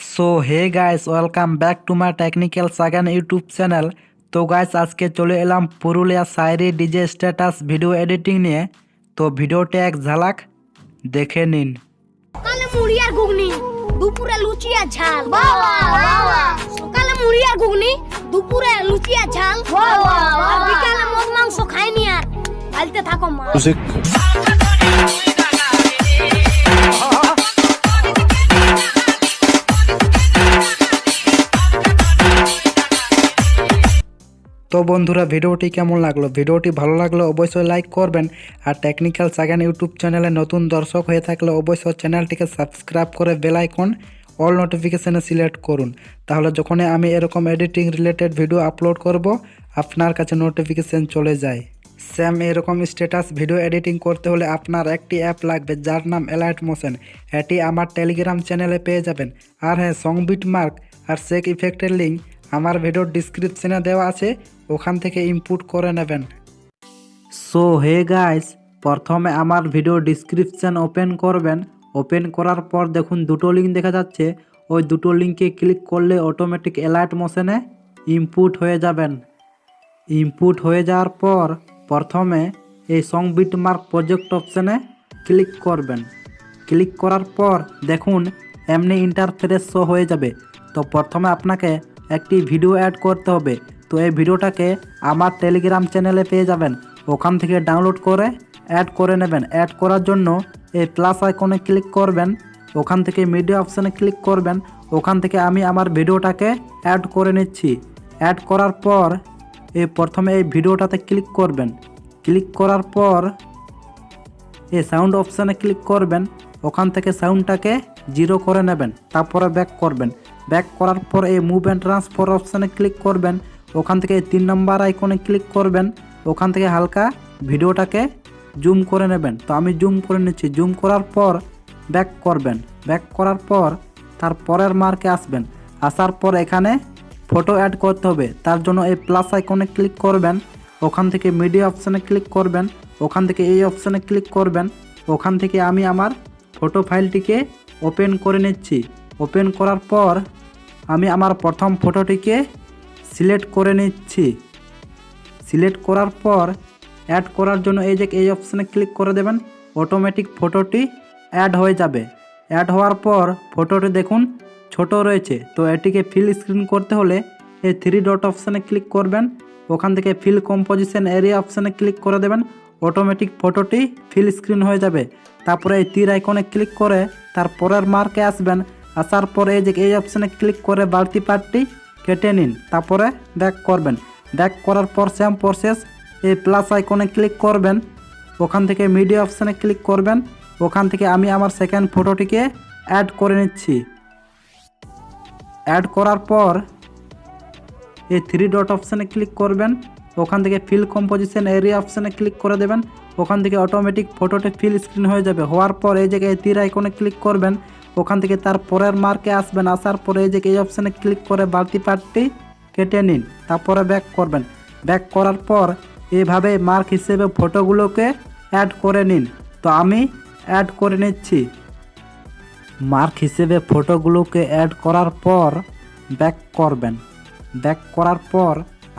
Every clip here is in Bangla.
So hey guys, welcome back to my technical সাগান ইউটিউব চ্যানেল। তো গাইস, আজকে চলে এলাম Purulia shayari DJ status video editing নিয়ে। তো ভিডিওটা এক ঝালাক দেখে নিন। সকালে মুড়ি আর ঘুগনি, দুপুরে লুচি আর ঝাল। সকালে মুড়ি আর ঘুগনি, দুপুরে লুচি আর ঝাল। আর বিকালে মদ মাংস খাইনি আর বাড়িতে থাকো মা। তো বন্ধুরা, ভিডিওটি কেমন লাগলো? ভিডিওটি ভালো লাগলে অবশ্যই লাইক করবেন। আর টেকনিক্যাল সাগান ইউটিউব চ্যানেলে নতুন দর্শক হয়ে থাকলে অবশ্যই চ্যানেলটিকে সাবস্ক্রাইব করে বেল আইকন অল নোটিফিকেশানে সিলেক্ট করুন। তাহলে যখনই আমি এরকম এডিটিং রিলেটেড ভিডিও আপলোড করব, আপনার কাছে নোটিফিকেশান চলে যায়। সেম এরকম স্ট্যাটাস ভিডিও এডিটিং করতে হলে আপনার একটি অ্যাপ লাগবে, যার নাম এলাইট মোশন। এটি আমার টেলিগ্রাম চ্যানেলে পেয়ে যাবেন। আর হ্যাঁ, সং বিট মার্ক আর শেক ইফেক্টের লিঙ্ক আমার ভিডিওর ডিসক্রিপশনে দেওয়া আছে, ওখান থেকে ইনপুট করে নেবেন। সো হে গাইস, প্রথমে আমার ভিডিও ডিসক্রিপশন ওপেন করবেন। ওপেন করার পর দেখুন দুটো লিঙ্ক দেখা যাচ্ছে, ওই দুটো লিঙ্কে ক্লিক করলে অটোমেটিক এলাইট মোশনে ইনপুট হয়ে যাবেন। ইনপুট হয়ে যাওয়ার পর প্রথমে এই সং বিট মার্ক প্রজেক্ট অপশানে ক্লিক করবেন। ক্লিক করার পর দেখুন এমনি ইন্টারফেস শো হয়ে যাবে। তো প্রথমে আপনাকে একটি ভিডিও অ্যাড করতে হবে। তো এই ভিডিওটাকে আমার টেলিগ্রাম চ্যানেলে পেয়ে যাবেন, ওখান থেকে ডাউনলোড করে অ্যাড করে নেবেন। অ্যাড করার জন্য এই প্লাস আইকনে ক্লিক করবেন, ওখান থেকে মিডিয়া অপশানে ক্লিক করবেন। ওখান থেকে আমি আমার ভিডিওটাকে অ্যাড করে নিচ্ছি। অ্যাড করার পর প্রথমে এই ভিডিওটাতে ক্লিক করবেন। ক্লিক করার পর এই সাউন্ড অপশানে ক্লিক করবেন, ওখান থেকে সাউন্ডটাকে 0 করে নেবেন। তারপরে ব্যাক করবেন। ব্যাক করার পর এই মুভ অ্যান্ড ট্রান্সফার অপশানে ক্লিক করবেন। ওখান থেকে 3 নম্বর আইকনে ক্লিক করবেন। ওখান থেকে হালকা ভিডিওটাকে জুম করে নেবেন। তো আমি জুম করে নিচ্ছি। জুম করার পর ব্যাক করবেন। ব্যাক করার পর তার পরের মার্কে আসবেন। আসার পর এখানে ফটো অ্যাড করতে হবে। তার জন্য এই প্লাস আইকনে ক্লিক করবেন, ওখান থেকে মিডিয়া অপশানে ক্লিক করবেন। ওখান থেকে এই অপশানে ক্লিক করবেন। ওখান থেকে আমি আমার ফটো ফাইলটিকে ওপেন করে নিচ্ছি। ওপেন করার পর আমি আমার প্রথম ফটোটিকে সিলেক্ট করে নিচ্ছি। সিলেক্ট করার পর অ্যাড করার জন্য এই অপশানে ক্লিক করে দেবেন। অটোমেটিক ফটোটি অ্যাড হয়ে যাবে। অ্যাড হওয়ার পর ফটোটি দেখুন ছোট রয়েছে। তো এটিকে ফিল স্ক্রিন করতে হলে এই 3 ডট অপশানে ক্লিক করবেন। ওখান থেকে ফিল কম্পোজিশন এরিয়া অপশানে ক্লিক করে দেবেন। অটোমেটিক ফটোটি ফিল স্ক্রিন হয়ে যাবে। তারপরে এই তীর আইকনে ক্লিক করে তার পরের মার্কে আসবেন। আসার পরে এই অপশানে ক্লিক করে বাড়তি পার্টটি কেটে নিন। তারপরে ব্যাক করবেন। ব্যাক করার পর সেম প্রসেস এই প্লাস আইকনে ক্লিক করবেন। ওখান থেকে মিডিয়া অপশানে ক্লিক করবেন। ওখান থেকে আমি আমার সেকেন্ড ফটোটিকে অ্যাড করে নিচ্ছি। অ্যাড করার পর এই 3 ডট অপশানে ক্লিক করবেন। ওখান থেকে ফিল কম্পোজিশন এরিয়া অপশানে ক্লিক করে দেবেন। ওখান থেকে অটোমেটিক ফটোটি ফিল স্ক্রিন হয়ে যাবে। হওয়ার পর এই জায়গায় তীর আইকনে ক্লিক করবেন। ওখান থেকে তার পরের মার্কে আসবেন। আসার পরে এই অপশানে ক্লিক করে বাড়তি পার্টটি কেটে নিন। তারপরে ব্যাক করবেন। ব্যাক করার পর এভাবে মার্ক হিসেবে ফটোগুলোকে অ্যাড করে নিন। তো আমি অ্যাড করে নিচ্ছি। মার্ক হিসেবে ফটোগুলোকে অ্যাড করার পর ব্যাক করবেন। ব্যাক করার পর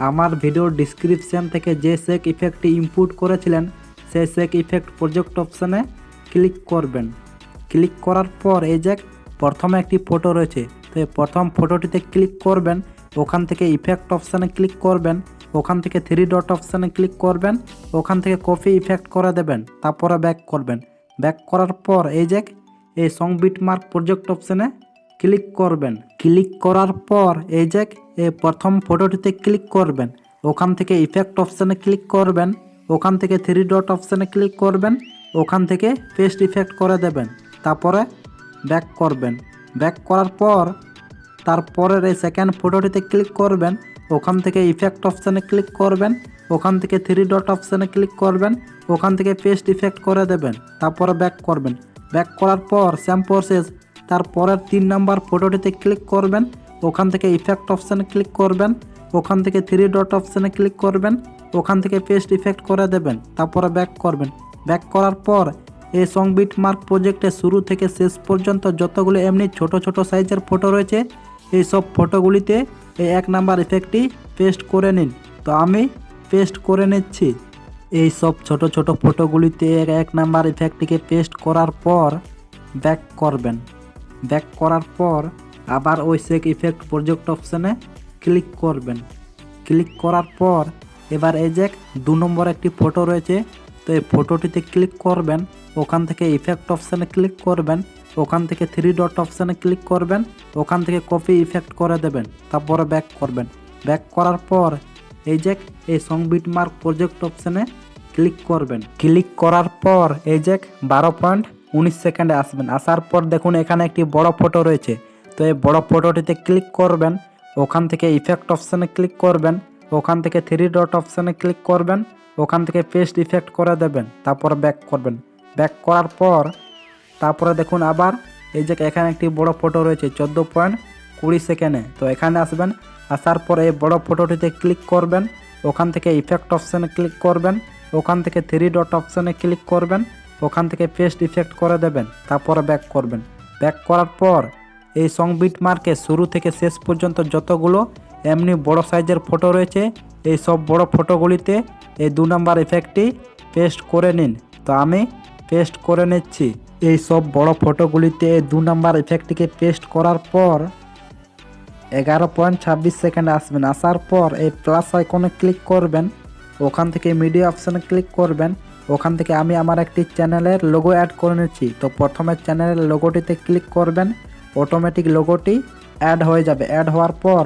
আমার ভিডিওর ডিসক্রিপশান থেকে যে শেক ইফেক্টটি ইনপুট করেছিলেন সেই শেক ইফেক্ট প্রজেক্ট অপশানে ক্লিক করবেন। ক্লিক করার পর এই যে প্রথমে একটি ফটো রয়েছে, তো এই প্রথম ফটোটিতে ক্লিক করবেন। ওখান থেকে ইফেক্ট অপশানে ক্লিক করবেন। ওখান থেকে 3 ডট অপশানে ক্লিক করবেন। ওখান থেকে কপি ইফেক্ট করে দেবেন। তারপরে ব্যাক করবেন। ব্যাক করার পর এই সং বিট মার্ক প্রজেক্ট অপশানে ক্লিক করবেন। ক্লিক করার পর এই প্রথম ফটোটিতে ক্লিক করবেন। ওখান থেকে ইফেক্ট অপশানে ক্লিক করবেন। ওখান থেকে 3 ডট অপশানে ক্লিক করবেন। ওখান থেকে পেস্ট ইফেক্ট করে দেবেন। তারপরে ব্যাক করবেন। ব্যাক করার পর তারপরের এই সেকেন্ড ফটোটিতে ক্লিক করবেন। ওখান থেকে ইফেক্ট অপশানে ক্লিক করবেন। ওখান থেকে 3 ডট অপশানে ক্লিক করবেন। ওখান থেকে পেস্ট ইফেক্ট করে দেবেন। তারপরে ব্যাক করবেন। ব্যাক করার পর সেম প্রসেস তারপরের 3 নম্বর ফটোটিতে ক্লিক করবেন। ওখান থেকে ইফেক্ট অপশানে ক্লিক করবেন। ওখান থেকে 3 ডট অপশানে ক্লিক করবেন। ওখান থেকে পেস্ট ইফেক্ট করে দেবেন। তারপরে ব্যাক করবেন। ব্যাক করার পর এই সং বিটমার্ক প্রজেক্টে শুরু থেকে শেষ পর্যন্ত যতগুলো এমনি ছোট ছোট সাইজের ফটো রয়েছে এই সব ফটোগুলিতে এই 1 নাম্বার ইফেক্টটি পেস্ট করে নিন। তো আমি পেস্ট করে নিচ্ছি। এই সব ছোট ছোট ফটোগুলিতে 1 নাম্বার ইফেক্টটিকে পেস্ট করার পর ব্যাক করবেন। ব্যাক করার পর আবার ওই সেক ইফেক্ট প্রজেক্ট অপশানে ক্লিক করবেন। ক্লিক করার পর এবার এই যে 2 নম্বর একটি ফটো রয়েছে, তো এই ফটোটিতে ক্লিক করবেন। ওখান থেকে ইফেক্ট অপশানে ক্লিক করবেন। ওখান থেকে 3 ডট অপশানে ক্লিক করবেন। ওখান থেকে কপি ইফেক্ট করে দেবেন। তারপরে ব্যাক করবেন। ব্যাক করার পর এই যে এই সং বিটমার্ক প্রজেক্ট অপশানে ক্লিক করবেন। ক্লিক করার পর এই যে 12.19 সেকেন্ডে আসবেন। আসার পর দেখুন এখানে একটি বড় ফটো রয়েছে, তো এই বড় ফটোটিতে ক্লিক করবেন। ওখান থেকে ইফেক্ট অপশানে ক্লিক করবেন। ওখান থেকে 3 ডট অপশানে ক্লিক করবেন। ওখান থেকে পেস্ট ইফেক্ট করে দেবেন। তারপর ব্যাক করবেন। ব্যাক করার পর তারপরে দেখুন আবার এই যে এখানে একটি বড় ফটো রয়েছে 14.20 সেকেন্ডে, তো এখানে আসবেন। আসার পর এই বড় ফটোটিতে ক্লিক করবেন। ওখান থেকে ইফেক্ট অপশানে ক্লিক করবেন। ওখান থেকে 3 ডট অপশানে ক্লিক করবেন। ওখান থেকে পেস্ট ইফেক্ট করে দেবেন। তারপরে ব্যাক করবেন। ব্যাক করার পর এই সং বিটমার্কে শুরু থেকে শেষ পর্যন্ত যতগুলো এমনি বড় সাইজের ফটো রয়েছে এই সব বড় ফটোগুলিতে এই 2 নাম্বার ইফেক্টটি পেস্ট করে নিন। তো আমি পেস্ট করে নিচ্ছি। এই সব বড় ফটোগুলিতে এই 2 নাম্বার ইফেক্টটিকে পেস্ট করার পর 11.26 সেকেন্ডে আসবেন। আসার পর এই প্লাস আইকনে ক্লিক করবেন। ওখান থেকে মিডিয়া অপশানে ক্লিক করবেন। ওখান থেকে আমি আমার একটি চ্যানেলের লোগো অ্যাড করে নিচ্ছি, তো প্রথমে চ্যানেলের লোগোটিতে ক্লিক করবেন। অটোমেটিক লোগোটি অ্যাড হয়ে যাবে। অ্যাড হওয়ার পর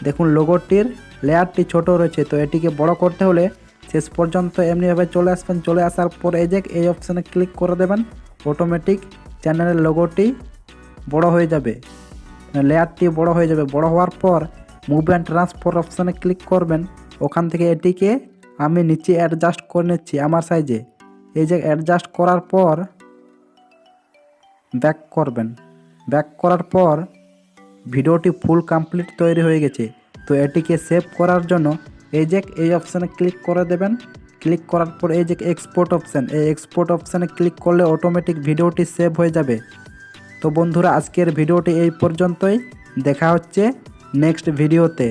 দেখুন লোগোটির লেয়ারটি ছোট রয়েছে, তো এটিকে বড় করতে হলে শেষ পর্যন্ত এমনিভাবে চলে আসবেন। চলে আসার পর এই যে এই অপশানে ক্লিক করে দেবেন। অটোমেটিক চ্যানেলের লোগোটি বড় হয়ে যাবে, লেয়ারটি বড় হয়ে যাবে। বড় হওয়ার পর মুভ অ্যান্ড ট্রান্সফার অপশানে ক্লিক করবেন। ওখান থেকে এটিকে আমি নিচে অ্যাডজাস্ট করে নিচ্ছি আমার সাইজে। এই যে অ্যাডজাস্ট করার পর ব্যাক করবেন। ব্যাক করার পর ভিডিওটি ফুল কমপ্লিট তৈরি হয়ে গেছে। তো এটিকে সেভ করার জন্য এই যে এই অপশানে ক্লিক করে দেবেন। ক্লিক করার পর এই যে এক্সপোর্ট অপশান, এই এক্সপোর্ট অপশানে ক্লিক করলে অটোমেটিক ভিডিওটি সেভ হয়ে যাবে। তো বন্ধুরা আজকের ভিডিওটি এই পর্যন্তই। দেখা হচ্ছে নেক্সট ভিডিওতে।